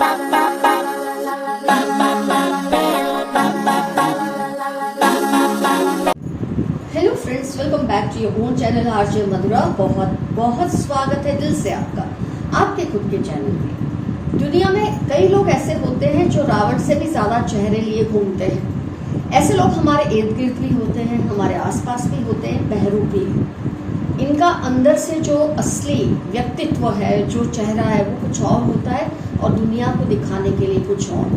Hello friends, welcome back to your own channel RJ Madhura. बहुत बहुत स्वागत है दिल से आपका आपके खुद के चैनल में। दुनिया में कई लोग ऐसे होते हैं जो रावण से भी ज्यादा चेहरे लिए घूमते हैं। ऐसे लोग हमारे इर्द गिर्द भी होते हैं, हमारे आसपास भी होते हैं, बहरूपी। इनका अंदर से जो असली व्यक्तित्व है, जो चेहरा है, वो कुछ और होता है और दुनिया को दिखाने के लिए कुछ और।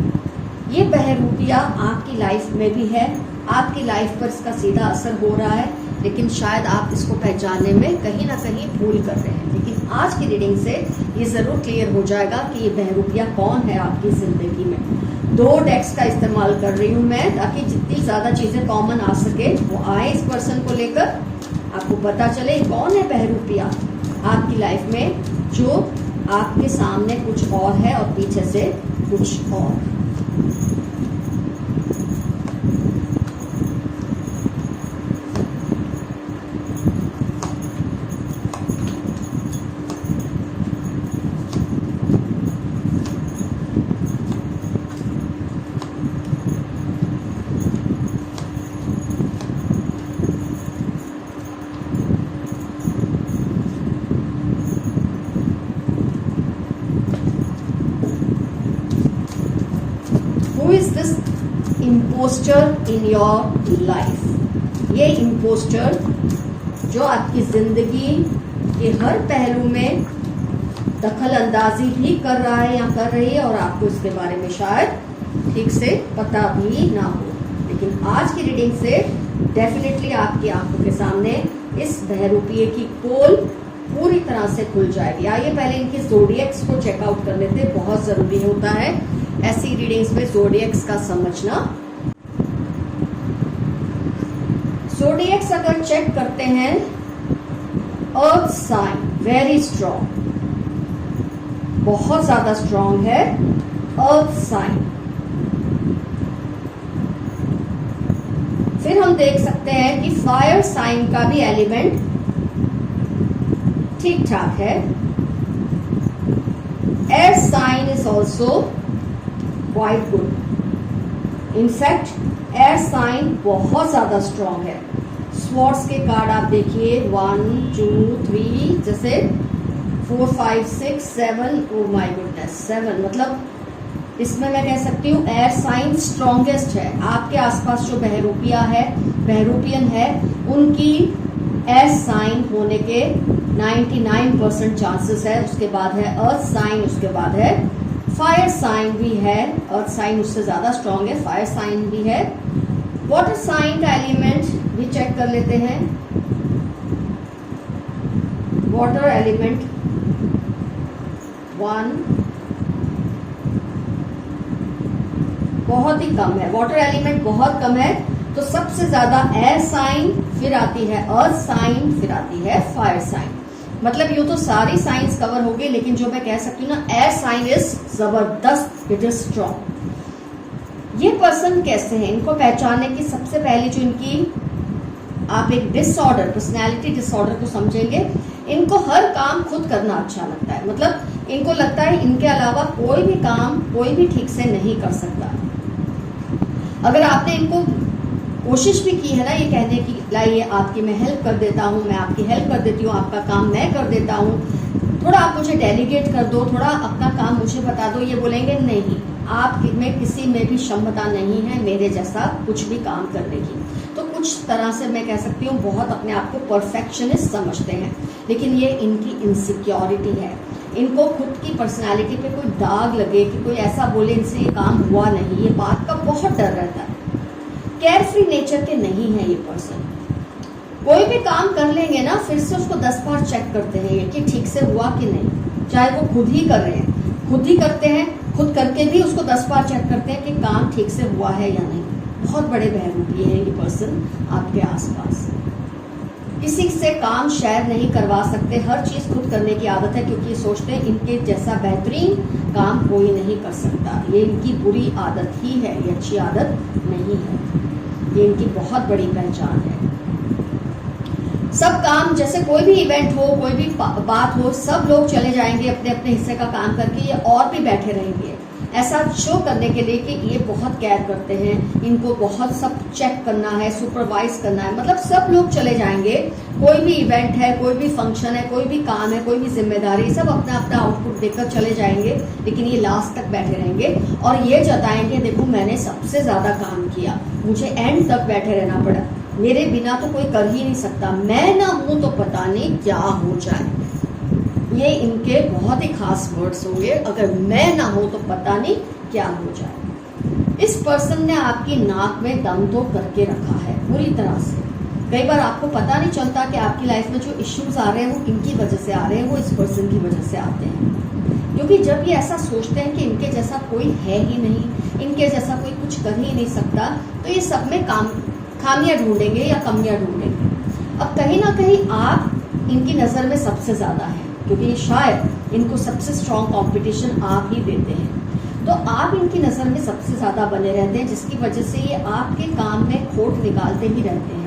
ये बहरूपिया आपकी लाइफ में भी है, आपकी लाइफ पर इसका सीधा असर हो रहा है, लेकिन शायद आप इसको पहचानने में कहीं ना कहीं भूल कर रहे हैं। लेकिन आज की रीडिंग से ये ज़रूर क्लियर हो जाएगा कि ये बहरूपिया कौन है आपकी ज़िंदगी में। 2 डेक्स का इस्तेमाल कर रही हूँ मैं, ताकि जितनी ज़्यादा चीज़ें कॉमन आ सके वो आए इस पर्सन को लेकर, आपको पता चले कौन है बहरूपिया आपकी लाइफ में, जो आपके सामने कुछ और है और पीछे से कुछ और। Who is this imposter in your life? ये imposter जो आपकी जिंदगी के हर पहलू में दखल अंदाजी भी कर रहा है या कर रही है, और आपको इसके बारे में शायद ठीक से पता भी ना हो। लेकिन आज की रीडिंग से डेफिनेटली आपकी आंखों के सामने इस बहरूपिये की पोल पूरी तरह से खुल जाएगी। आइए पहले इनकी ज़ोडिएक्स को चेकआउट कर लेते हैं, बहुत जरूरी होता है ऐसी रीडिंग्स में ज़ोडिएक्स का समझना। ज़ोडिएक्स अगर चेक करते हैं, अर्थ साइन वेरी स्ट्रॉन्ग, बहुत ज्यादा स्ट्रॉन्ग है अर्थ साइन। फिर हम देख सकते हैं कि फायर साइन का भी एलिमेंट ठीक ठाक है। Air sign is also quite good. In fact air sign बहुत ज्यादा स्ट्रॉन्ग है। स्वॉर्ड्स के कार्ड आप देखिए, 1 2 3, जैसे 4 5 6 7, ओ माय गुडनेस 7, मतलब इसमें मैं कह सकती हूँ एयर साइन स्ट्रॉन्गेस्ट है। आपके आसपास जो बहरूपिया है, बहरूपियन है, उनकी एयर साइन होने के 99% चांसेस है। उसके बाद है अर्थ साइन, उसके बाद है फायर साइन भी है। अर्थ साइन उससे ज्यादा स्ट्रॉन्ग है, फायर साइन भी है। वाटर साइन का एलिमेंट भी चेक कर लेते हैं। वाटर एलिमेंट 1 बहुत ही कम है, वाटर एलिमेंट बहुत कम है। तो सबसे ज्यादा एयर साइन, फिर आती है अर्थ साइन, फिर आती है फायर साइन। मतलब यूं तो सारी साइंस कवर हो गई, लेकिन जो मैं कह सकती हूँ ना, एयर साइन इज जबरदस्त, इट इज स्ट्रॉन्ग। ये पर्सन कैसे हैं, इनको पहचानने की सबसे पहली जो इनकी, आप एक डिसऑर्डर, पर्सनैलिटी डिसऑर्डर को समझेंगे। इनको हर काम खुद करना अच्छा लगता है। मतलब इनको लगता है इनके अलावा कोई भी काम कोई भी ठीक से नहीं कर सकता। अगर आपने इनको कोशिश भी की है ना ये कहने की, लाइए आपकी मैं हेल्प कर देता हूँ, मैं आपकी हेल्प कर देती हूँ, आपका काम मैं कर देता हूँ, थोड़ा आप मुझे डेलीगेट कर दो, थोड़ा अपना काम मुझे बता दो, ये बोलेंगे नहीं, आप में किसी में भी क्षमता नहीं है मेरे जैसा कुछ भी काम करने की। तो कुछ तरह से मैं कह सकती हूँ बहुत अपने आप को परफेक्शनिस्ट समझते हैं, लेकिन ये इनकी इनसिक्योरिटी है। इनको खुद की पर्सनालिटी पे कोई दाग लगे कि कोई ऐसा बोले इनसे ये काम हुआ नहीं, ये बात का बहुत डर रहता है। केयरफ्री नेचर के नहीं है ये पर्सन। कोई भी काम कर लेंगे ना, फिर से उसको 10 बार चेक करते हैं कि ठीक से हुआ कि नहीं। चाहे वो खुद ही कर रहे हैं, खुद ही करते हैं, खुद करके भी उसको 10 बार चेक करते हैं कि काम ठीक से हुआ है या नहीं। बहुत बड़े बहरूपी हैं ये पर्सन आपके आसपास। किसी से काम शेयर नहीं करवा सकते, हर चीज खुद करने की आदत है, क्योंकि ये सोचते हैं इनके जैसा बेहतरीन काम कोई नहीं कर सकता। ये इनकी बुरी आदत ही है, ये अच्छी आदत नहीं है। ये इनकी बहुत बड़ी पहचान है। सब काम, जैसे कोई भी इवेंट हो, कोई भी बात हो, सब लोग चले जाएंगे अपने अपने हिस्से का काम करके, ये और भी बैठे रहेंगे, ऐसा शो करने के लिए कि ये बहुत केयर करते हैं, इनको बहुत सब चेक करना है, सुपरवाइज करना है। मतलब सब लोग चले जाएंगे, कोई भी इवेंट है, कोई भी फंक्शन है, कोई भी काम है, कोई भी जिम्मेदारी, सब अपना अपना आउटपुट देकर चले जाएंगे, लेकिन ये लास्ट तक बैठे रहेंगे और ये जताएंगे देखो मैंने सबसे ज्यादा काम किया, मुझे एंड तक बैठे रहना पड़ा, मेरे बिना तो कोई कर ही नहीं सकता, मैं ना हूं तो पता नहीं क्या हो जाए। ये इनके बहुत ही खास वर्ड्स होंगे, अगर मैं ना हो तो पता नहीं क्या हो जाए। इस पर्सन ने आपकी नाक में दम तो करके रखा है पूरी तरह से। कई बार आपको पता नहीं चलता कि आपकी लाइफ में जो इश्यूज आ रहे हैं वो किनकी वजह से आ रहे हैं, वो इस पर्सन की वजह से आते हैं। क्योंकि जब ये ऐसा सोचते हैं कि इनके जैसा कोई है ही नहीं, इनके जैसा कोई कुछ कर ही नहीं सकता, तो ये सब में खामियां ढूंढेंगे या कमियां ढूंढेंगे। अब कहीं ना कहीं आप इनकी नज़र में सबसे ज़्यादा है, क्योंकि शायद इनको सबसे स्ट्रॉन्ग कंपटीशन आप ही देते हैं, तो आप इनकी नज़र में सबसे ज़्यादा बने रहते हैं, जिसकी वजह से ये आपके काम में खोट निकालते ही रहते हैं।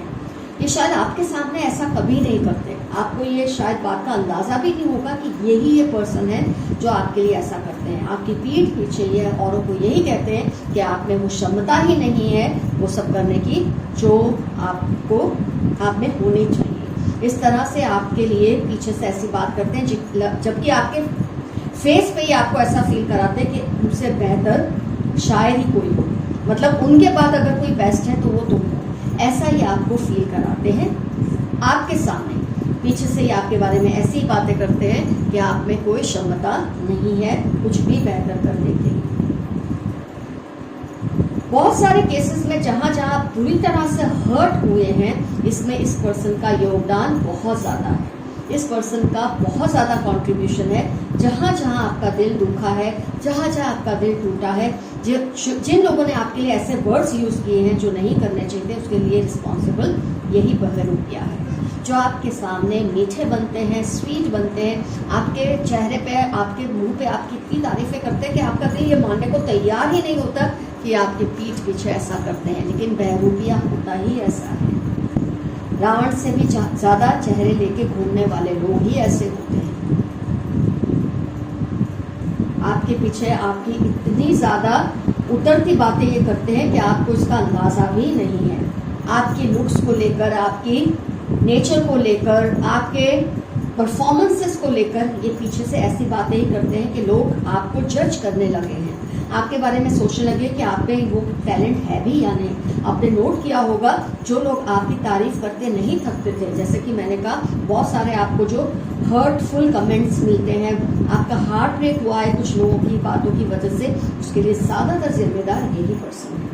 ये शायद आपके सामने ऐसा कभी नहीं करते, आपको ये शायद बात का अंदाज़ा भी नहीं होगा कि यही ये पर्सन है जो आपके लिए ऐसा करते हैं। आपकी पीठ पीछे ये औरों को यही कहते हैं कि आप में वो क्षमता ही नहीं है वो सब करने की जो आप में होनी चाहिए। इस तरह से आपके लिए पीछे से ऐसी बात करते हैं, जबकि आपके फेस पे ही आपको ऐसा फील कराते हैं कि उनसे बेहतर शायद ही कोई हो, मतलब उनके बाद अगर कोई बेस्ट है तो वो तुम हो, ऐसा ही आपको फील कराते हैं आपके सामने। पीछे से ही आपके बारे में ऐसी बातें करते हैं कि आप में कोई क्षमता नहीं है कुछ भी बेहतर करने के लिए। बहुत सारे केसेस में जहां जहां आप पूरी तरह से हर्ट हुए हैं, इसमें इस पर्सन का योगदान बहुत ज़्यादा है, इस पर्सन का बहुत ज़्यादा कंट्रीब्यूशन है। जहां जहां आपका दिल दुखा है, जहां जहां आपका दिल टूटा है, जिन लोगों ने आपके लिए ऐसे वर्ड्स यूज़ किए हैं जो नहीं करने चाहिए, उसके लिए रिस्पॉन्सिबल यही बहरूपिया है, जो आपके सामने मीठे बनते हैं, स्वीट बनते हैं, आपके चेहरे पे, आपके मुंह पे आपकी इतनी तारीफें करते हैं कि आपका दिल ये मानने को तैयार ही नहीं होता कि आपके पीठ पीछे ऐसा करते हैं, लेकिन बहरूपिया होता ही ऐसा है। रावण से भी ज़्यादा चेहरे लेके घूमने वाले लोग ही ऐसे होते हैं। आपके पीछे आपकी इतनी ज़्यादा उतरती बातें ये करते हैं कि आपको इसका अंदाज़ा भी नहीं है। आपकी लुक्स को लेकर, आपकी नेचर को लेकर, आपके परफॉर्मेंसेस को लेकर ये पीछे से ऐसी बातें ही करते हैं कि लोग आपको जज करने लगे हैं, आपके बारे में सोचने लगे कि आप में वो टैलेंट है भी या नहीं। आपने नोट किया होगा जो लोग आपकी तारीफ करते नहीं थकते थे, जैसे कि मैंने कहा बहुत सारे आपको जो हर्टफुल कमेंट्स मिलते हैं, आपका हार्ट ब्रेक हुआ है कुछ लोगों की बातों की वजह से, उसके लिए ज़्यादातर जिम्मेदार यही पर्सन है।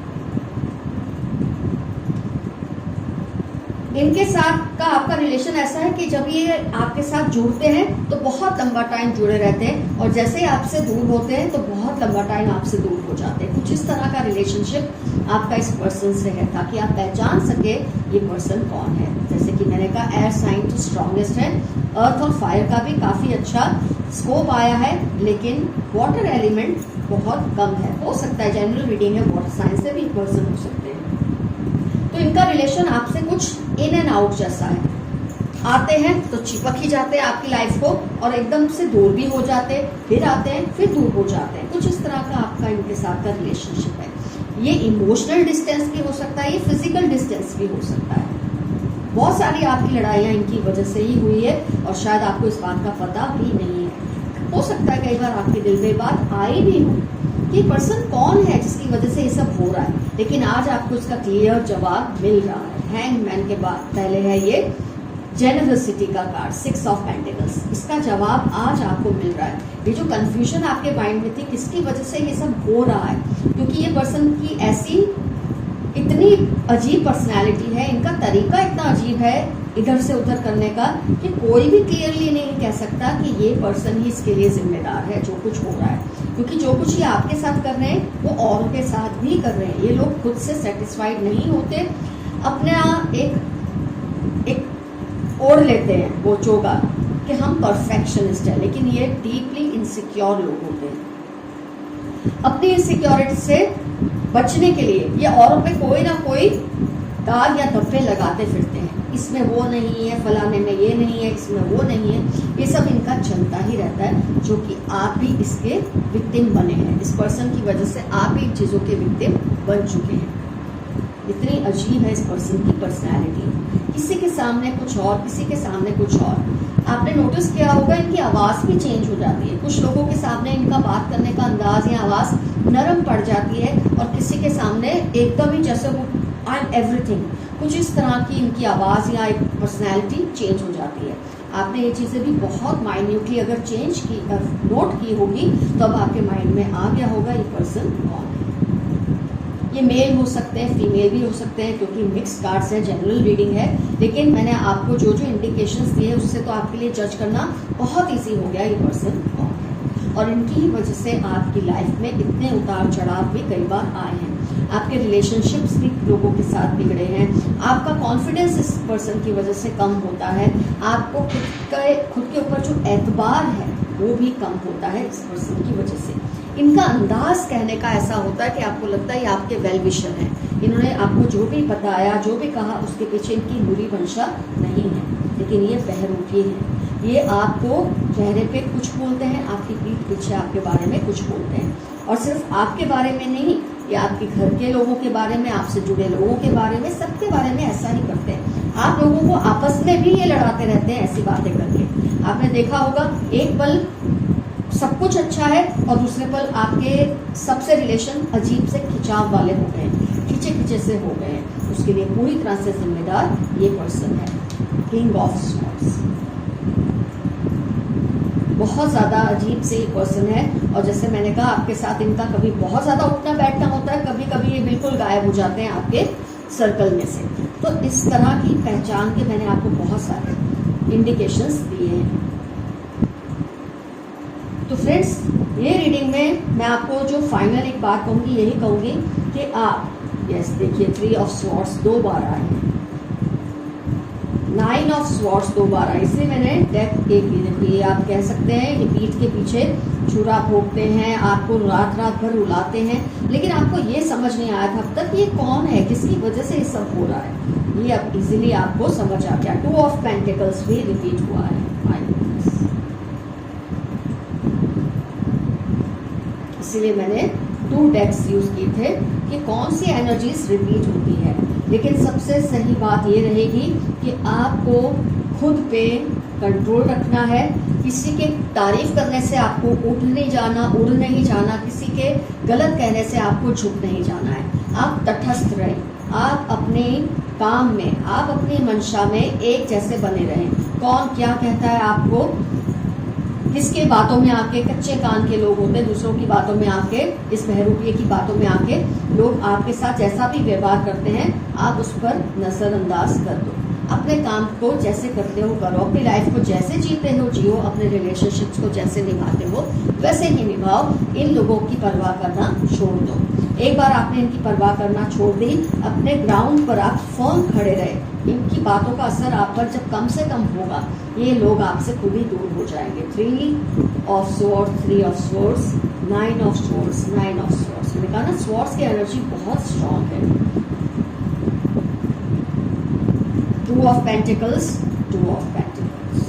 इनके साथ का आपका रिलेशन ऐसा है कि जब ये आपके साथ जुड़ते हैं तो बहुत लंबा टाइम जुड़े रहते हैं, और जैसे ही आपसे दूर होते हैं तो बहुत लंबा टाइम आपसे दूर हो जाते हैं। कुछ इस तरह का रिलेशनशिप आपका इस पर्सन से है, ताकि आप पहचान सके ये पर्सन कौन है। जैसे कि मैंने कहा एयर साइन तो स्ट्रॉन्गेस्ट है, अर्थ और फायर का भी काफ़ी अच्छा स्कोप आया है, लेकिन वाटर एलिमेंट बहुत कम है। हो सकता है जनरल रीडिंग है, वाटर साइन से भी पर्सन हो सकते हैं। तो इनका रिलेशन आपसे कुछ इन एंड आउट जैसा है, आते हैं तो चिपक ही जाते हैं आपकी लाइफ को और एकदम से दूर भी हो जाते हैं, फिर आते हैं फिर दूर हो जाते हैं। कुछ इस तरह का आपका इनके साथ का रिलेशनशिप है। ये इमोशनल डिस्टेंस भी हो सकता है, ये फिजिकल डिस्टेंस भी हो सकता है। बहुत सारी आपकी लड़ाइयाँ इनकी वजह से ही हुई है और शायद आपको इस बात का पता भी नहीं है। हो सकता है कई बार आपके दिल में बात आई भी हो कि पर्सन कौन है जिसकी वजह से ये सब हो रहा है, लेकिन आज आपको इसका क्लियर जवाब मिल रहा है। हैंगमैन के बाद पहले है ये जेनरसिटी का कार्ड, 6 ऑफ पेंटिकल्स, इसका जवाब आज आपको मिल रहा है। ये जो कंफ्यूजन आपके माइंड में थी किसकी वजह से ये सब हो रहा है, क्योंकि ये पर्सन की ऐसी इतनी अजीब पर्सनैलिटी है, इनका तरीका इतना अजीब है इधर से उधर करने का कि कोई भी क्लियरली नहीं कह सकता कि ये पर्सन ही इसके लिए जिम्मेदार है जो कुछ हो रहा है। क्योंकि जो कुछ ये आपके साथ कर रहे हैं वो औरों के साथ भी कर रहे हैं। ये लोग खुद से सेटिस्फाइड नहीं होते, अपना एक ओढ़ लेते हैं वो चोगा कि हम परफेक्शनिस्ट हैं, लेकिन ये डीपली इनसिक्योर लोग होते हैं। अपनी इनसिक्योरिटी से बचने के लिए ये औरों पे कोई ना कोई दाग या धब्बे लगाते फिरते हैं। इसमें वो नहीं है, फलाने में ये नहीं है, इसमें वो नहीं है, ये सब इनका चलता ही रहता है, जो कि आप भी इसके विक्टिम बने हैं। इस पर्सन की वजह से आप भी इन चीज़ों के विक्टिम बन चुके हैं। इतनी अजीब है इस पर्सन की पर्सनैलिटी, किसी के सामने कुछ और, किसी के सामने कुछ और। आपने नोटिस किया होगा इनकी आवाज़ भी चेंज हो जाती है। कुछ लोगों के सामने इनका बात करने का अंदाज या आवाज़ नरम पड़ जाती है, और किसी के सामने एकदम ही जैसे वो आई एम एवरीथिंग, कुछ इस तरह की इनकी आवाज़ या एक पर्सनैलिटी चेंज हो जाती है। आपने ये चीज़ें भी बहुत माइन्यूटली अगर नोट की होगी तो अब आपके माइंड में आ गया होगा ये पर्सन कौन है। ये मेल हो सकते हैं, फीमेल भी हो सकते हैं, क्योंकि मिक्स कार्ड्स है, जनरल रीडिंग है। लेकिन मैंने आपको जो जो इंडिकेशंस दिए उससे तो आपके लिए जज करना बहुत ईजी हो गया ये पर्सन कौन है। और इनकी ही वजह से आपकी लाइफ में इतने उतार चढ़ाव भी कई बार आए हैं। आपके रिलेशनशिप्स भी लोगों के साथ बिगड़े हैं। आपका कॉन्फिडेंस इस पर्सन की वजह से कम होता है। आपको खुद के ऊपर जो एतबार है वो भी कम होता है इस पर्सन की वजह से। इनका अंदाज कहने का ऐसा होता है कि आपको लगता है ये आपके वेल विशर हैं। इन्होंने आपको जो भी बताया, जो भी कहा, उसके पीछे इनकी बुरी मंशा नहीं है, लेकिन ये बहरूपी है। ये आपको चेहरे पे कुछ बोलते हैं, आपकी पीठ पीछे आपके बारे में कुछ बोलते हैं। और सिर्फ आपके बारे में नहीं, ये आपके घर के लोगों के बारे में, आपसे जुड़े लोगों के बारे में, सबके बारे में ऐसा ही करते हैं। आप लोगों को आपस में भी ये लड़ाते रहते हैं ऐसी बातें करके। आपने देखा होगा एक पल सब कुछ अच्छा है और दूसरे पल आपके सबसे रिलेशन अजीब से खिंचाव वाले हो गए हैं, खींचे खींचे से हो गए हैं। उसके लिए पूरी तरह से जिम्मेदार ये पर्सन है, किंग ऑफ स्वॉर्ड्स। बहुत ज़्यादा अजीब से ये पर्सन है। और जैसे मैंने कहा, आपके साथ इनका कभी बहुत ज़्यादा उठना बैठना होता है, कभी कभी ये बिल्कुल गायब हो जाते हैं आपके सर्कल में से। तो इस तरह की पहचान के मैंने आपको बहुत सारे इंडिकेशंस दिए हैं। तो फ्रेंड्स, ये रीडिंग में मैं आपको जो फाइनल एक बात कहूँगी, यही कहूँगी कि आप देखिए 3 ऑफ स्वॉर्ड्स 2 बार आए हैं, 9 ऑफ स्वॉर्ड्स 2 बार आए। इसलिए मैंने डेक एक देखिए, आप कह सकते हैं कि पीठ के पीछे छुरा भोंकते हैं, आपको रात रात भर रुलाते हैं, लेकिन आपको ये समझ नहीं आया था अब तक ये कौन है, किसकी वजह से ये सब हो रहा है। ये अब इजीली आपको समझ आ गया। 2 ऑफ पेंटिकल्स भी रिपीट हुआ है। इसीलिए मैंने 2 डेक्स यूज किए थे कि कौन सी एनर्जीज रिपीट होती है। लेकिन सबसे सही बात ये रहेगी कि आपको खुद पे कंट्रोल रखना है। किसी के तारीफ करने से आपको उठ नहीं जाना, उड़ नहीं जाना, किसी के गलत कहने से आपको झुक नहीं जाना है। आप तटस्थ रहें, आप अपने काम में, आप अपनी मंशा में एक जैसे बने रहें। कौन क्या कहता है आपको, किसके बातों में आके, कच्चे कान के लोग होते हैं, दूसरों की बातों में आके, इस बहरूपिये की बातों में आके लोग आपके साथ जैसा भी व्यवहार करते हैं आप उस पर नज़रअंदाज कर दो। अपने काम को जैसे करते हो करो, अपनी लाइफ को जैसे जीते हो जियो, अपने रिलेशनशिप्स को जैसे निभाते हो वैसे ही निभाओ। इन लोगों की परवाह करना छोड़ दो। एक बार आपने इनकी परवाह करना छोड़ दी, अपने ग्राउंड पर आप फर्म खड़े रहे। इनकी बातों का असर आप पर जब कम से कम होगा, ये लोग आपसे खुद ही दूर हो जाएंगे। 3 of swords, 3 of swords, 9 of swords, 9 of swords. मैंने कहा ना, स्वॉर्ड्स की एनर्जी बहुत स्ट्रांग है। 2 ऑफ पेंटिकल्स, 2 ऑफ पेंटिकल्स।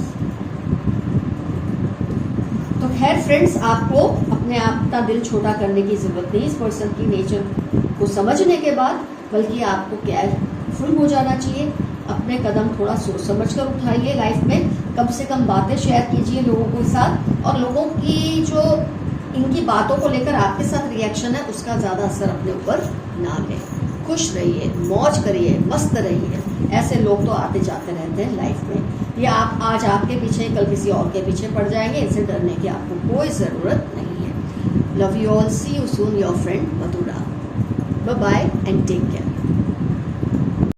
तो खैर फ्रेंड्स, आपको अपने आप का दिल छोटा करने की जरूरत नहीं। इस पर्सन की नेचर को समझने के बाद बल्कि आपको केयरफुल हो जाना चाहिए। अपने कदम थोड़ा सोच समझ कर उठाइए लाइफ में। कम से कम बातें शेयर कीजिए लोगों के साथ, और लोगों की जो इनकी बातों को लेकर आपके साथ रिएक्शन है उसका ज़्यादा असर अपने ऊपर ना लें। खुश रहिए, मौज करिए, मस्त रहिए। ऐसे लोग तो आते जाते रहते हैं लाइफ में। ये आप आज आपके पीछे, कल किसी और के पीछे पड़ जाएंगे। इनसे डरने की आपको कोई ज़रूरत नहीं है। Love you all, see you soon, your friend Madhura. Bye bye and take care.